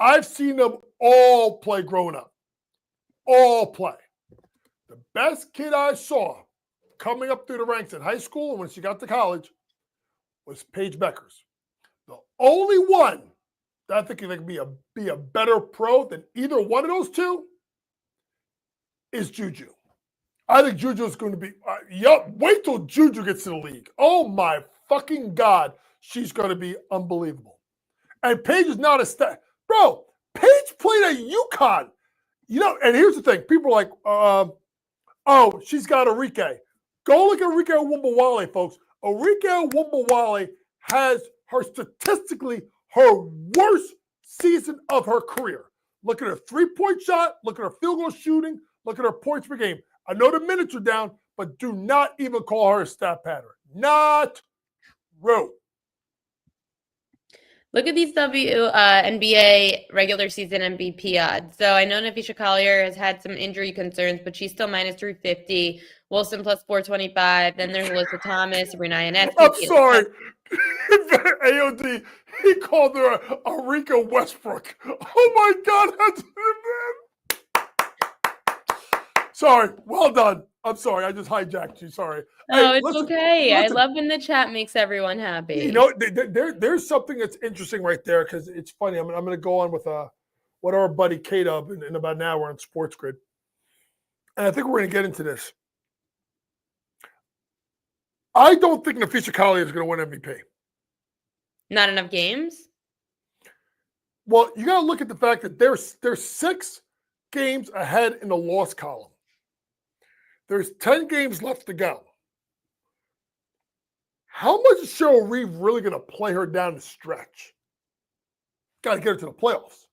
I've seen them all play growing up. All play. The best kid I saw coming up through the ranks in high school and when she got to college was Paige Beckers. The only one that I think can be a better pro than either one of those two is Juju. I think Juju is going to be wait till Juju gets to the league. Oh, my fucking God. She's going to be unbelievable. And Paige is not a stat. Bro, Paige played at UConn. And here's the thing. People are like, she's got Arike. Go look at Arike Wumbawale, folks. Arike Wumbawale has statistically her worst season of her career. Look at her three-point shot. Look at her field goal shooting. Look at her points per game. I know the minutes are down, but do not even call her a stat pattern. Not true. Look at these NBA regular season MVP odds. So I know Nafisha Collier has had some injury concerns, but she's still minus 350. Wilson plus 425. Then there's Alyssa Thomas, Renee Ionescu. I'm sorry. AOD, he called her a Rika Westbrook. Oh my God. Sorry. Well done. I'm sorry. I just hijacked you. Sorry. Oh, hey, it's okay. I love when the chat makes everyone happy. You know, there's something that's interesting right there because it's funny. I'm going to go on with what our buddy K-Dub in about an hour on Sports Grid. And I think we're going to get into this. I don't think Nafisha Collier is going to win MVP. Not enough games? Well, you got to look at the fact that there's 6 games ahead in the loss column. There's 10 games left to go. How much is Cheryl Reeve really going to play her down the stretch? Got to get her to the playoffs.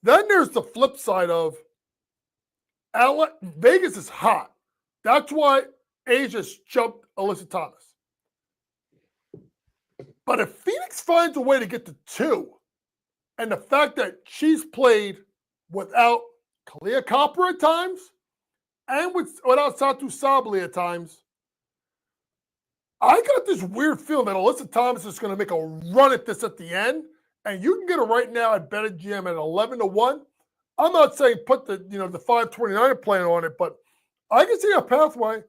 Then there's the flip side of Vegas is hot. That's why Asia's jumped Alyssa Thomas. But if Phoenix finds a way to get to 2, and the fact that she's played without Kalia Copper at times, and without Satu Sabali at times, I got this weird feeling that Alyssa Thomas is going to make a run at this at the end, and you can get her right now at BetMGM at 11-1. I'm not saying put the 529 plan on it, but I can see a pathway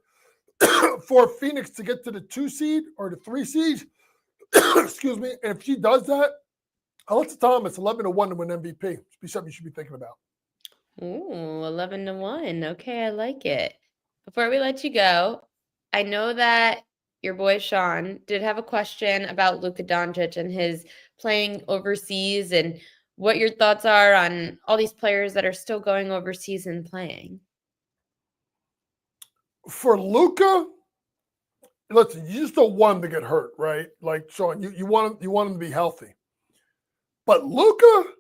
for Phoenix to get to the 2 seed or the 3 seed. Excuse me. And if she does that, Alyssa Thomas 11-1 to win MVP. It'd be something you should be thinking about. Ooh, 11-1. Okay, I like it. Before we let you go, I know that your boy Sean did have a question about Luka Doncic and his playing overseas and what your thoughts are on all these players that are still going overseas and playing. For Luka, listen, you just don't want him to get hurt, right? Like Sean, you want him to be healthy. But Luka,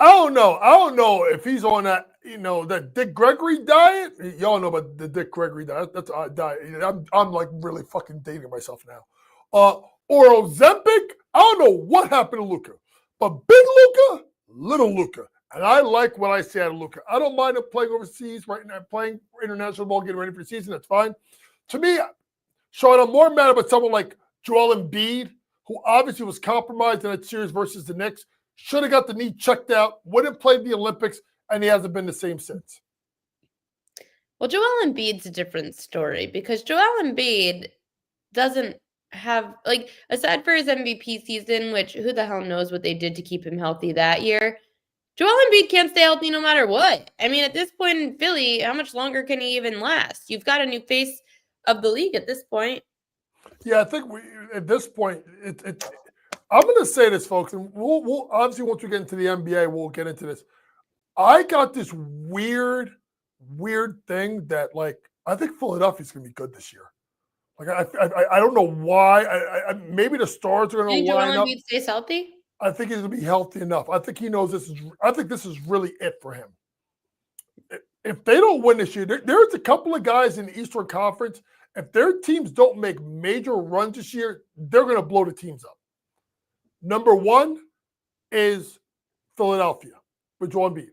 I don't know if he's on that, that Dick Gregory diet. Y'all know about the Dick Gregory diet. That's a diet. I'm like really fucking dating myself now. Or Ozempic. I don't know what happened to Luka. But big Luka, little Luka. And I like what I see out of Luka. I don't mind him playing overseas right now, playing international ball, getting ready for the season. That's fine. To me, Sean, I'm more mad about someone like Joel Embiid, who obviously was compromised in that series versus the Knicks. Should have got the knee checked out, would have played the Olympics, and he hasn't been the same since. Well, Joel Embiid's a different story because Joel Embiid doesn't have, like, aside for his MVP season, which who the hell knows what they did to keep him healthy that year, Joel Embiid can't stay healthy no matter what. I mean, at this point in Philly, how much longer can he even last? You've got a new face of the league at this point. Yeah, I think at this point, I'm going to say this, folks, and we'll obviously once we get into the NBA, we'll get into this. I got this weird thing that, like, I think Philadelphia's going to be good this year. Like, I don't know why. Maybe the stars are going to line up. Joel Embiid stays healthy? I think he's going to be healthy enough. I think he knows this is. I think this is really it for him. If they don't win this year, there's a couple of guys in the Eastern Conference. If their teams don't make major runs this year, they're going to blow the teams up. Number 1 is Philadelphia with Joel Embiid.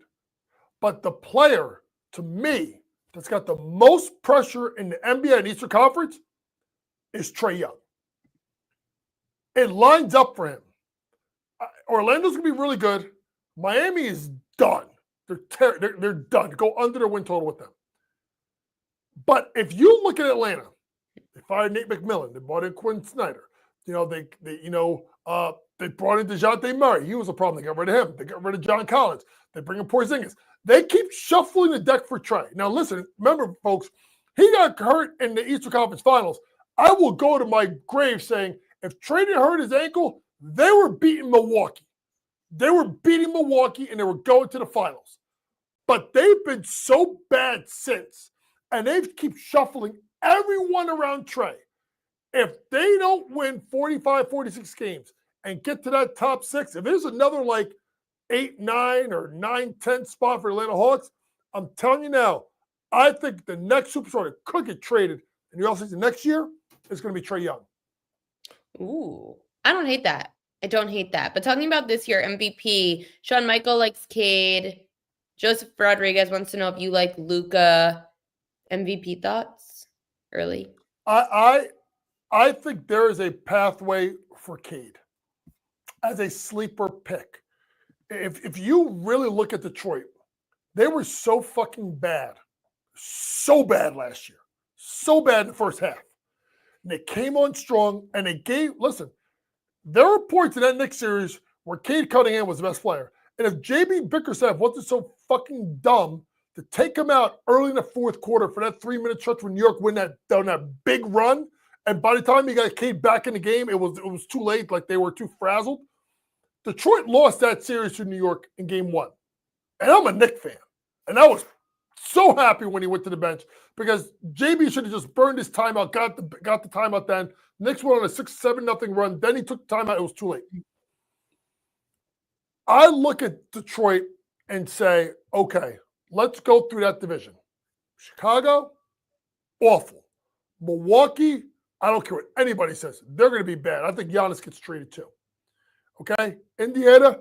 But the player, to me, that's got the most pressure in the NBA and Eastern Conference is Trae Young. It lines up for him. Orlando's going to be really good. Miami is done. They're done. Go under the win total with them. But if you look at Atlanta, they fired Nate McMillan. They brought in Quinn Snyder. They brought in DeJounte Murray. He was a problem. They got rid of him. They got rid of John Collins. They bring in Porzingis. They keep shuffling the deck for Trae. Now, listen, remember, folks, he got hurt in the Eastern Conference Finals. I will go to my grave saying if Trae didn't hurt his ankle, they were beating Milwaukee. They were beating Milwaukee, and they were going to the finals. But they've been so bad since, and they keep shuffling everyone around Trae. If they don't win 45, 46 games, and get to that top 6. If there's another like 8, 9, or 9, 10 spot for Atlanta Hawks, I'm telling you now, I think the next superstar that could get traded in the offseason next year is going to be Trae Young. Ooh, I don't hate that. I don't hate that. But talking about this year MVP, Shawn Michael likes Cade. Joseph Rodriguez wants to know if you like Luka. MVP thoughts early? I think there is a pathway for Cade as a sleeper pick. If you really look at Detroit, they were so fucking bad. So bad last year. So bad in the first half. And they came on strong and they listen, there were points in that Knicks series where Cade Cunningham was the best player. And if JB Bickerstaff wasn't so fucking dumb to take him out early in the fourth quarter for that 3-minute stretch when New York win that big run, and by the time he got Cade back in the game, it was too late, like they were too frazzled. Detroit lost that series to New York in game 1. And I'm a Knicks fan. And I was so happy when he went to the bench because JB should have just burned his timeout, got the timeout then. Knicks went on a 6-7-0 run. Then he took the timeout. It was too late. I look at Detroit and say, okay, let's go through that division. Chicago, awful. Milwaukee, I don't care what anybody says. They're going to be bad. I think Giannis gets traded too. Okay? Indiana,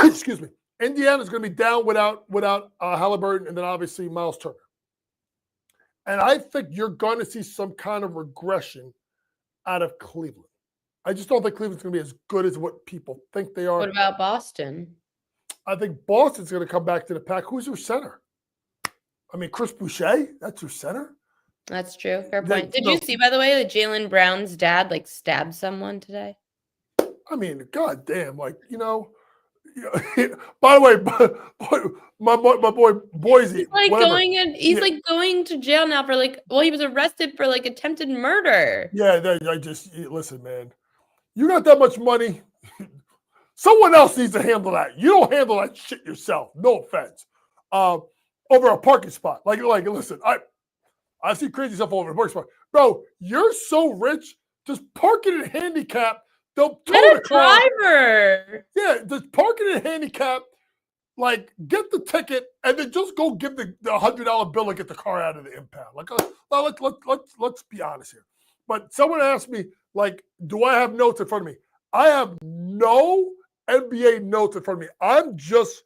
excuse me. Indiana's going to be down without Halliburton and then obviously Miles Turner. And I think you're going to see some kind of regression out of Cleveland. I just don't think Cleveland's going to be as good as what people think they are. What about Boston? I think Boston's going to come back to the pack. Who's their center? I mean, Chris Boucher, that's your center? That's true. Fair point. Did you see, by the way, that Jaylen Brown's dad stabbed someone today? I mean, goddamn, by the way, my boy Boise. He's going to jail now for he was arrested for attempted murder. Yeah, listen, man. You got that much money. Someone else needs to handle that. You don't handle that shit yourself. No offense. Over a parking spot. Listen, I see crazy stuff all over the parking spot. Bro, you're so rich, just park it in handicap. They'll tow the car. Driver. Yeah, just park it in handicap, get the ticket, and then just go give the $100 bill and get the car out of the impound. Let's be honest here. But someone asked me, do I have notes in front of me? I have no NBA notes in front of me. I'm just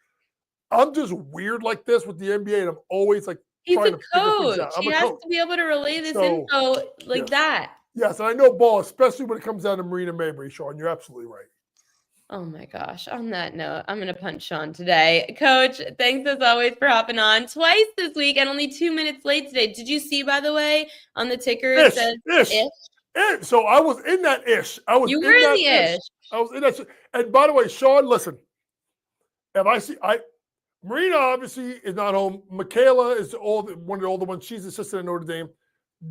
weird like this with the NBA, and I'm always he's trying a to figure coach. things out. He has to be able to relay this info that. Yes, and I know ball, especially when it comes down to Marina Mabry, Sean. You're absolutely right. Oh my gosh. On that note, I'm going to punch Sean today. Coach, thanks as always for hopping on twice this week and only 2 minutes late today. Did you see, by the way, on the ticker it says ish? So I was in that ish. You were in the ish. I was in that. And by the way, Sean, listen. If I see, Marina obviously is not home. Michaela is one of the older ones. She's assistant at Notre Dame.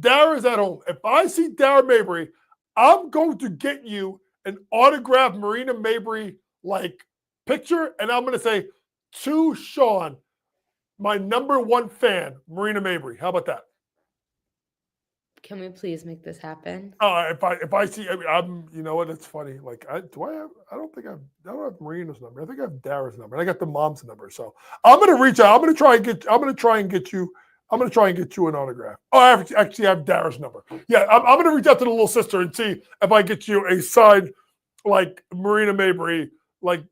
Dara is at home. If I see Dara Mabry, I'm going to get you an autographed Marina Mabry picture, and I'm going to say to Sean, my #1 fan, Marina Mabry. How about that? Can we please make this happen? If I see, you know what? It's funny. I don't have Marina's number. I think I have Dara's number. And I got the mom's number. So I'm gonna reach out. I'm gonna try and get you an autograph. Oh, I actually have Dara's number. Yeah, I'm gonna reach out to the little sister and see if I get you a signed Marina Mabry. But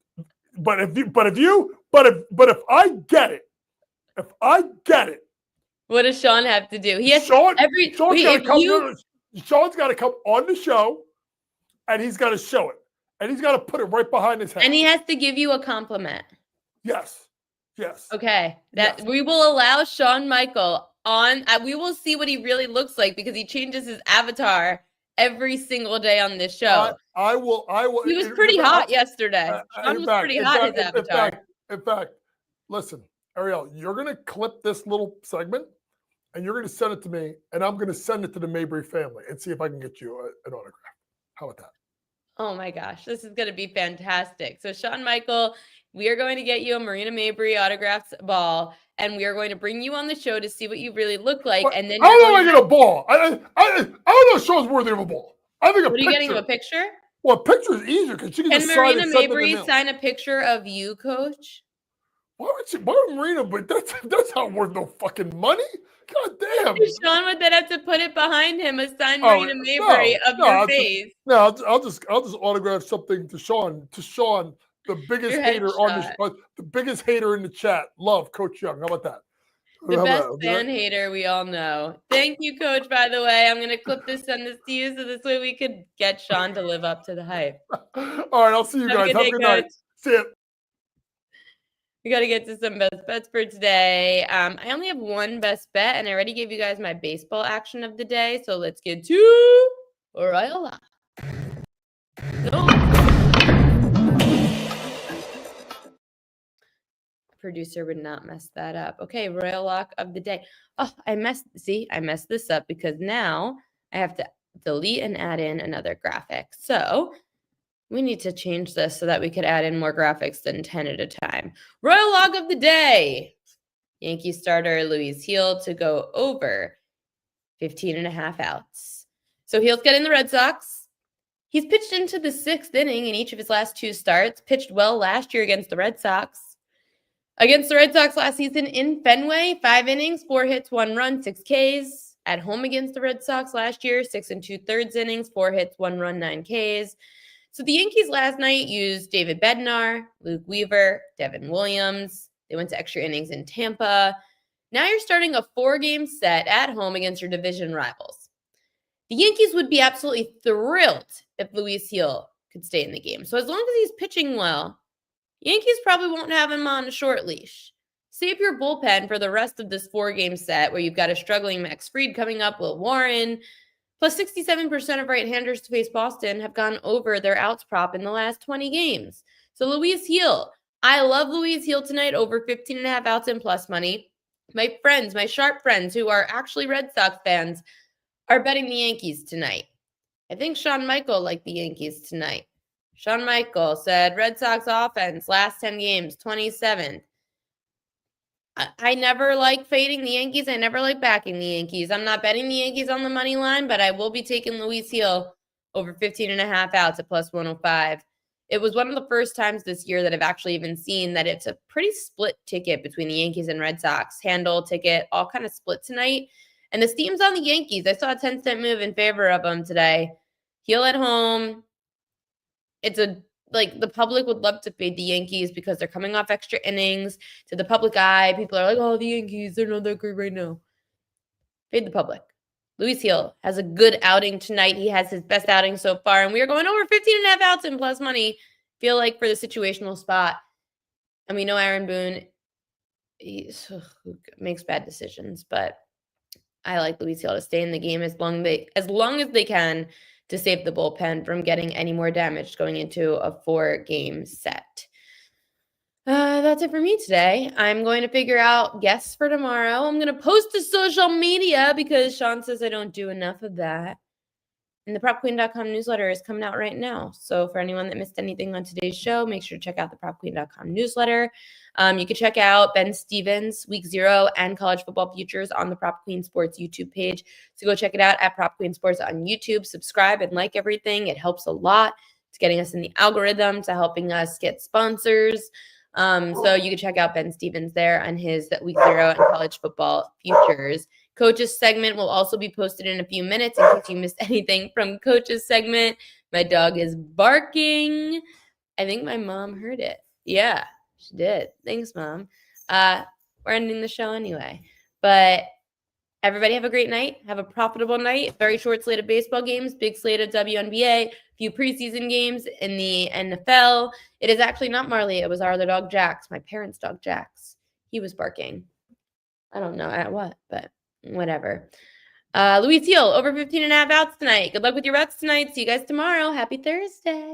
if I get it. What does Sean have to do? He has Sean's got to come on the show, and he's got to show it, and he's got to put it right behind his head. And he has to give you a compliment. Yes. Okay. We will allow Shawn Michael on. We will see what he really looks like because he changes his avatar every single day on this show. I will. He was pretty hot yesterday. Sean was pretty hot. His avatar. In fact, listen, Ariel, you're going to clip this little segment, and you're going to send it to me, and I'm going to send it to the Mabry family and see if I can get you an autograph. How about that? Oh my gosh, this is going to be fantastic. So Shawn Michael, we are going to get you a Marina Mabry autographs ball, and we are going to bring you on the show to see what you really look like. And then how do I get a ball? I don't know if Sean's worthy of a ball. I think What are you getting him, a picture? Well, a picture is easier because she can Can just sign Marina and send them the Mabry mail. sign a picture of you, Coach? Why would Marina? But that's not worth no fucking money. God damn. Sean would then have to put it behind him, a signed Oh, Marina Mabry of your face. I'll just autograph something to Sean. To Sean, the biggest Your hater headshot. the biggest hater in the chat. Love Coach Young. How about that? The How best about that? fan hater we all know. Thank you, Coach, by the way. I'm going to clip this, send this to you, so this way we could get Sean to live up to the hype. All right, I'll see you Have a guys. good Have day, a good night. Coach. See ya. We got to get to some best bets for today. I only have one best bet, and I already gave you guys my baseball action of the day, so let's get to Royal Lock. Producer would not mess that up. Okay, Royal Lock of the day. Oh, I messed this up because now I have to delete and add in another graphic. So we need to change this so that we could add in more graphics than 10 at a time. Royal Log of the day. Yankee starter Luis Gil to go over 15.5 outs. So Gil's getting the Red Sox. He's pitched into the 6th inning in each of his last 2 starts. Pitched well last year against the Red Sox. Against the Red Sox last season in Fenway, 5 innings, 4 hits, 1 run, 6 Ks. At home against the Red Sox last year, 6 2/3 innings, 4 hits, 1 run, 9 Ks. So the Yankees last night used David Bednar, Luke Weaver, Devin Williams. They went to extra innings in Tampa. Now you're starting a 4-game set at home against your division rivals. The Yankees would be absolutely thrilled if Luis Gil could stay in the game. So as long as he's pitching well, Yankees probably won't have him on a short leash. Save your bullpen for the rest of this 4-game set where you've got a struggling Max Fried coming up, Will Warren. Plus 67% of right-handers to face Boston have gone over their outs prop in the last 20 games. So Luis Gil, I love Luis Gil tonight over 15.5 outs in plus money. My friends, my sharp friends who are actually Red Sox fans are betting the Yankees tonight. I think Sean Michael liked the Yankees tonight. Sean Michael said Red Sox offense, last 10 games, 27th. I never like fading the Yankees. I never like backing the Yankees. I'm not betting the Yankees on the money line, but I will be taking Luis Gil over 15.5 outs at plus 105. It was one of the first times this year that I've actually even seen that it's a pretty split ticket between the Yankees and Red Sox. Handle, ticket, all kind of split tonight. And the steam's on the Yankees. I saw a 10-cent move in favor of them today. Gil at home. It's the public would love to fade the Yankees because they're coming off extra innings. To the public eye, people are like, oh, the Yankees, they're not that great right now. Fade the public. Luis Gil has a good outing tonight. He has his best outing so far, and we are going over 15.5 outs in plus money. Feel like for the situational spot. And we know Aaron Boone makes bad decisions, but I like Luis Gil to stay in the game as long as they can to save the bullpen from getting any more damage going into a 4-game set. That's it for me today. I'm going to figure out guests for tomorrow. I'm going to post to social media because Sean says I don't do enough of that. And the PropQueen.com newsletter is coming out right now. So for anyone that missed anything on today's show, make sure to check out the PropQueen.com newsletter. You can check out Ben Stevens' Week 0 and college football futures on the Prop Queen Sports YouTube page. So go check it out at Prop Queen Sports on YouTube. Subscribe and like everything. It helps a lot. It's getting us in the algorithm, to helping us get sponsors. So you can check out Ben Stevens there on his Week 0 and college football futures. Coach's segment will also be posted in a few minutes in case you missed anything from Coach's segment. My dog is barking. I think my mom heard it. Yeah, she did. Thanks, Mom. We're ending the show anyway. But everybody have a great night. Have a profitable night. Very short slate of baseball games, big slate of WNBA, few preseason games in the NFL. It is actually not Marley. It was our other dog, Jax, my parents' dog, Jax. He was barking. I don't know at what, but whatever. Luis Gil, over 15.5 outs tonight. Good luck with your bets tonight. See you guys tomorrow. Happy Thursday.